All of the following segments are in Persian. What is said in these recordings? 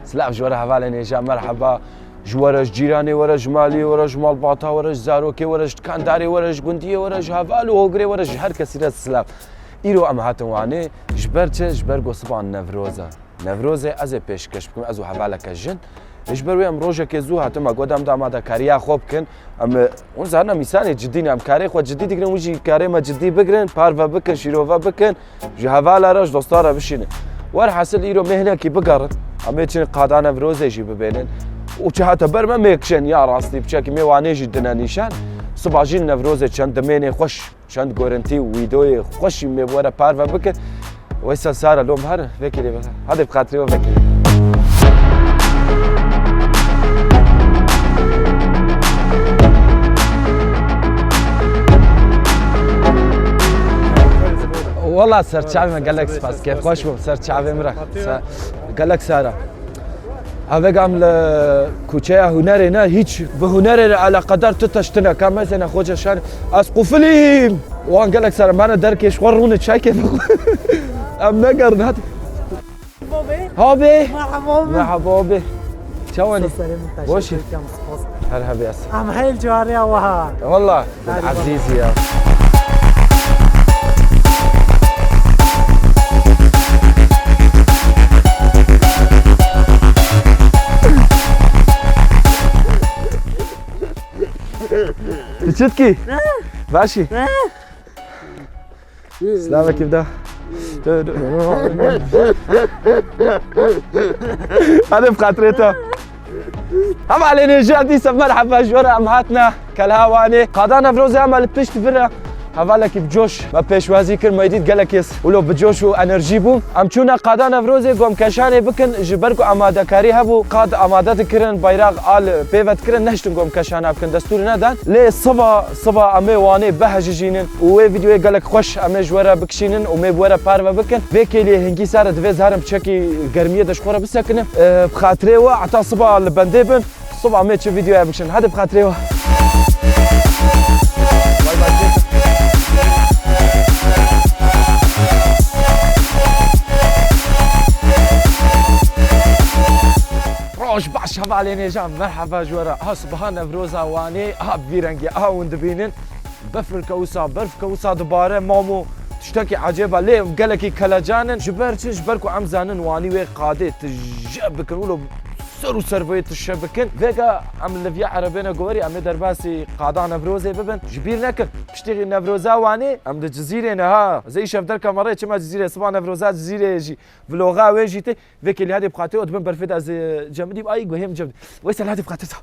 سلاف جواره حواله نیجا مرحبا جوارش جیرانی ورش مالی ورش مال باتا ورش زاروکی ورش کانداری ورش گندی ورش حوالو هوگری ورش هر کسی را سلاف ایرو ام هاتوانه جبر چه جبر گوسبان نوروزه از پیشکش بکن از حواله کجن اجبر ویم روزه که زو هاتم اگودم داماده کاریا خوب کن ام اون زارنا میسانی جدی نم کاری خود جدی دیگرن وجی کاری ما جدی بگرن پارو بکن شیرووا بکن جهوالا راش دوستارا بشینه ور حاصل ایرو مهنه کی بگرد اما چن قادانه روزه جی ببینن و چه هات برم میکشن یا راستی بچکی میوانه جدنا نشان صباجین نوروزه چند دمینه خوش چند گارنتی ویدیو خوشی میبوره پارو بکن ویسا سارا لوم هر فکری بس هذا بخاطري وفكري والله صرت شعبي ما قال لك سباس كيف خوش بو صرت شعبي مرة قال لك سارة هذا قام لكوتشيا هنرنا هيك بهنر على قدر تتشتنا كان مثلا خوجه شان اسقفليم وان قال لك سارة ما انا دركش وروني شاي كيف ام نقر هات هابي مرحبا بي شلونك؟ وش هلا بياس ام هاي الجواريه وها والله عزيزي يا تشتكي؟ ماشي سلامك كيف ده؟ هذا بخاطرته هم علينا جادي مرحبا جورا امهاتنا كالهواني قادانا فروزي عمل بيشت فرا هذاك بجوش ما بيشوازي كر ما يديد قالك يس ولو بجوش وانرجي بو ام چونا قادانا فروزي قوم كشاني بكن جبركو اماده كاري هبو قاد اماده كرن بايراغ ال بيفت كرن نشتن قوم كشانا بكن دستور ندان لي صبا امي واني بهججينن وي فيديو قالك خوش امي جوره بكشينن ومي بوره باروا بكن فيكلي هنجي صار دفيز هرم بشكي گرميه دشخوره بسكن بخاطري وا عطا صبا البندبن صبا امي تشوف فيديو بكشن هذا بخاطري وا روش باش هبا علينا جام مرحبا جورا ها صباح نفروزا واني ها بيرنجي ها وندبينن بفر كوسا دباره مامو تشتكي عجيبه ليه قالكي كلاجانن جبركو عم زانن واني وي قاده تجبكن ولو سرو سرفيت الشبكن فيكا عم لفيا عربينا قوري عم درباسي قادا نفروزي ببن جبير نكر بشتغي نفروزا واني عم الجزيره ها زي شاف درك مره كما جزيره صبا نفروزا جزيره يجي فلوغا ويجيتي فيك اللي هذه بقاتي ودبن برفيد از جمدي باي وهم جمدي ويسال هذه بقاتها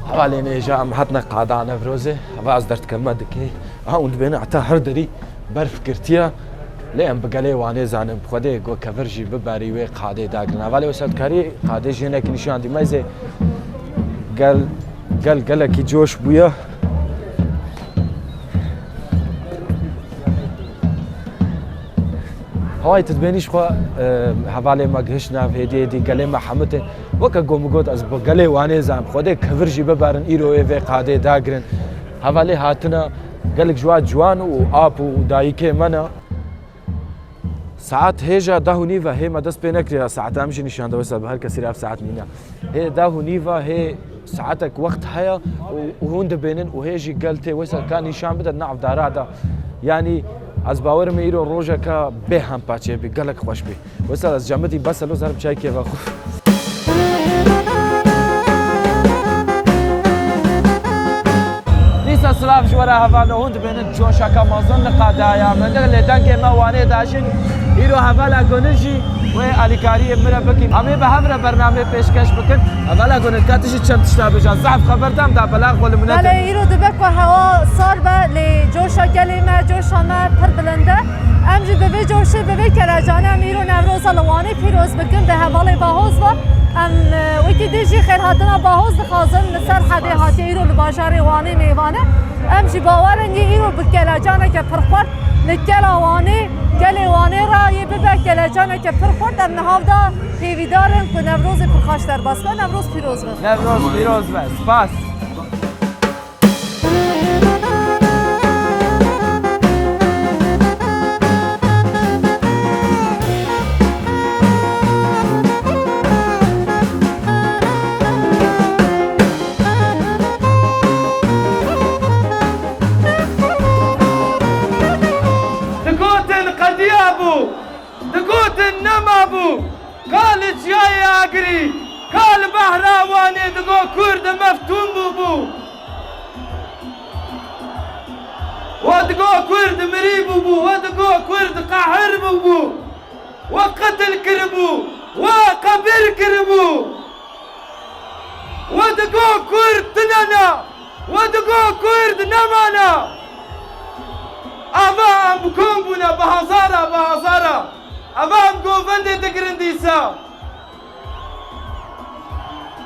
حوالينا جا محطنا قادا نفروزي فاز درت كلمه دكي ها وندبينا عتا هردري برف كرتيا لين بقالي واني زانم بخدي جو كفرجي بباري وي قاده داغنا والي وسد كاري قاده جينك نشان دي مايزه قال لك جوش بويا هاي تتبينيش خو حوالي ما غشنا فيدي دي قال ما حمته وكا قوم قود از بقالي واني زانم بخدي كفرجي ببارن ايرو وي قاده داغرن حوالي هاتنا قال لك جوان واب ودايكي منا ساعات هيجا داهو نيفا هي ما دس بينك ساعات امشي نشان دوسه بهالكسير في ساعات مينا هي داهو نيفا هي ساعتك وقت حيا وهون دبينن وهيجي قالتي ويسا كان نشان بدا نعرف دارادا يعني از باور ميرو روجا كا بهم باتشي بي قال لك خوش بي ويسا از جامدي بس لو زرب شاي كيف اخو سلاف جوارا هفانو هند بينن جوشا كمازن قادايا من اللي دنگ ما واني داشن ايرو هفالا گونجي و اليكاري مرا بكي امي بهمره برنامه پیشکش بکن اولا گون کاتش چم تشتا بجان ضعف خبردم دا بلاغ ول منات بله ايرو دبك هوا صار با لجوشا كلمه جوشا ما پر بلنده امجي بوي جوشي بوي كلاجانه ايرو نوروز لواني فيروز بكن ده حواله باهوز و ام وكي ديجي خير هاتنا باهوز خازن سر حدي هاتي ايرو لباشاري واني ميوانه امشي باورنجي ايرو بكلاجانه كفرخور لكلاواني كلواني راي ببا كلاجانه كفرخور در نهاودا تيفيدارن كو نوروز پرخاشتر بس و نوروز پیروز بس نوروز پیروز بس كري كال بهراواني دقو كرد مفتون بوبو ودقو كرد مريب بوبو ودقو كرد قاهر بوبو وقتل كربو وقبر كربو ودقو كرد تنانا ودقو كرد نمانا أفهم كومبونا بهزارة أفهم قوفند تقرنديسا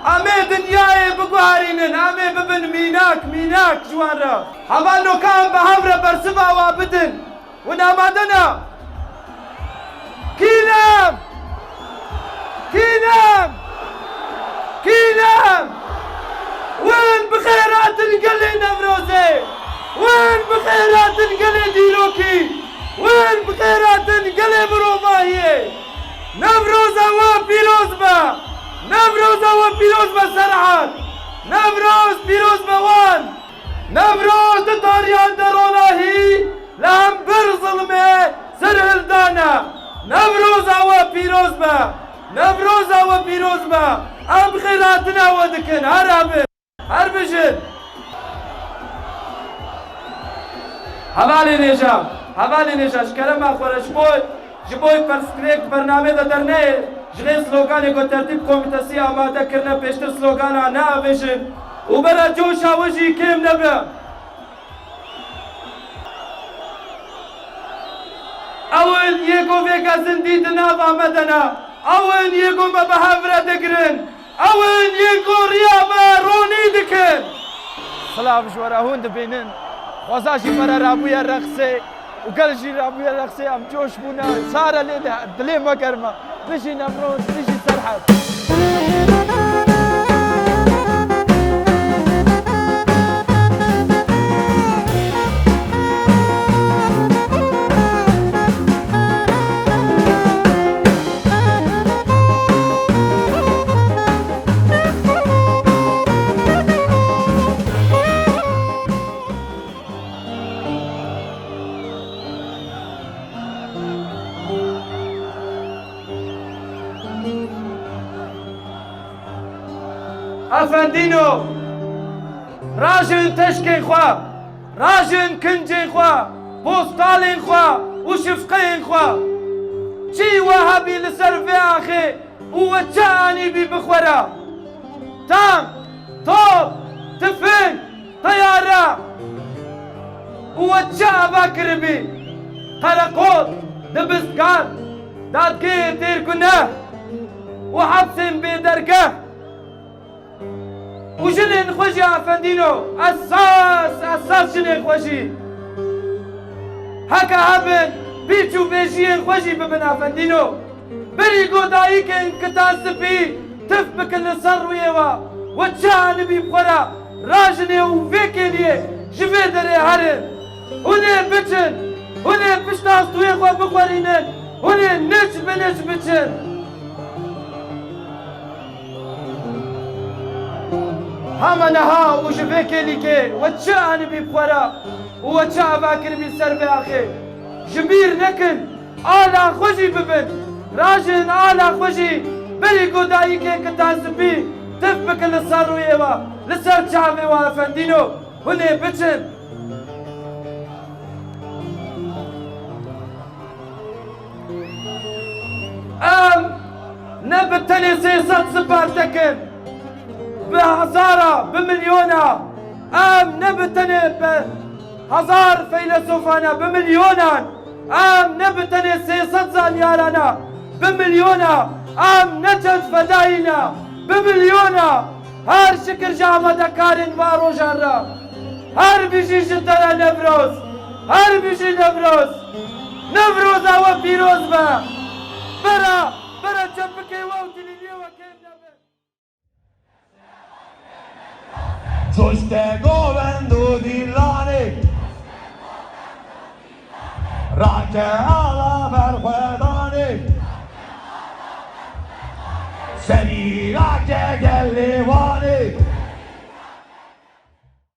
أمي دنياي بقوارينن أمي ببن ميناك جوانرا هفانو كان بهمرا برسبا وابدن ونامادنا كينام وين بخيرات القلي نفروزي وين بخيرات القلي ديروكي وين بخيرات القلي بروماهي نفروزا وبيروز با سرعات نفروز بيروز بوان نفروز دطاريان دروناهي لهم برظلمي سرهل دانا نفروزا وبيروز با ام خيراتنا ودكن هربجن هوالي نجا شكرا ما خورا جبوي پرسکریک برنامه دا درنه جغي سلوگانی کو ترتیب کومیتاسی آماده کرنه پیشتر سلوگانا نه آویشن و برا جوشا وجی کم نبه اول یکو ویگا زندی دناف آمدنا اول یکو ما بهفره دگرن اول یکو ریا ما رونی دکن سلاف جوارا هون دبینن خوزاشی مرا رابویا رقصه وقلجي رابويا رقصي ام جوش بونا صار لي دلي ما كرمه نجي نمروز نجي سرحب أفندينو راجن تشكي خوا راجن كنجي خوا بوستالين خوا وشفقين خوا شي وهابي لسرفي أخي ووجاني بي بخورا تام توب تفن طيارة ووجا باكربي قرقوط دبسكان دادكي تير كناه وحبس بدرقه وجنين خوشي أفندينو أساس جنين خوشي هكا هبن بيتشو بيجين خوشي ببن أفندينو بريقو دايكن كتاسبي تفبك النصر ويوا وجان بي بخورا راجني وفيكيني جفيدري هرن هوني بچن هوني بشتاس تويخوا بخورينن هوني نج بچن هما نها وجفيكي ليكي وتشاني ببخورا وتشا باكر بسربي اخي جمير نكن آلا خوشي ببن راجن آلا خوشي بريقو دايكي كتاسبي تفبك لسر ويوا لسر شعبي وافندينو هوني بچن نبتني سيصد سبارتكن بهزارة بمليونة نبتني بهزار فيلسوفانا بمليونا نبتني سيصد زانيارانا بمليونا نجد فداينا بمليونا هر شكر جامعة دكارين بارو جارة هر بيجي جدنا نفروز او بيروز با برا جنبكي ووتليني وكيف Giuste govendo di lane Rake ala verhedane Seni rake gellivane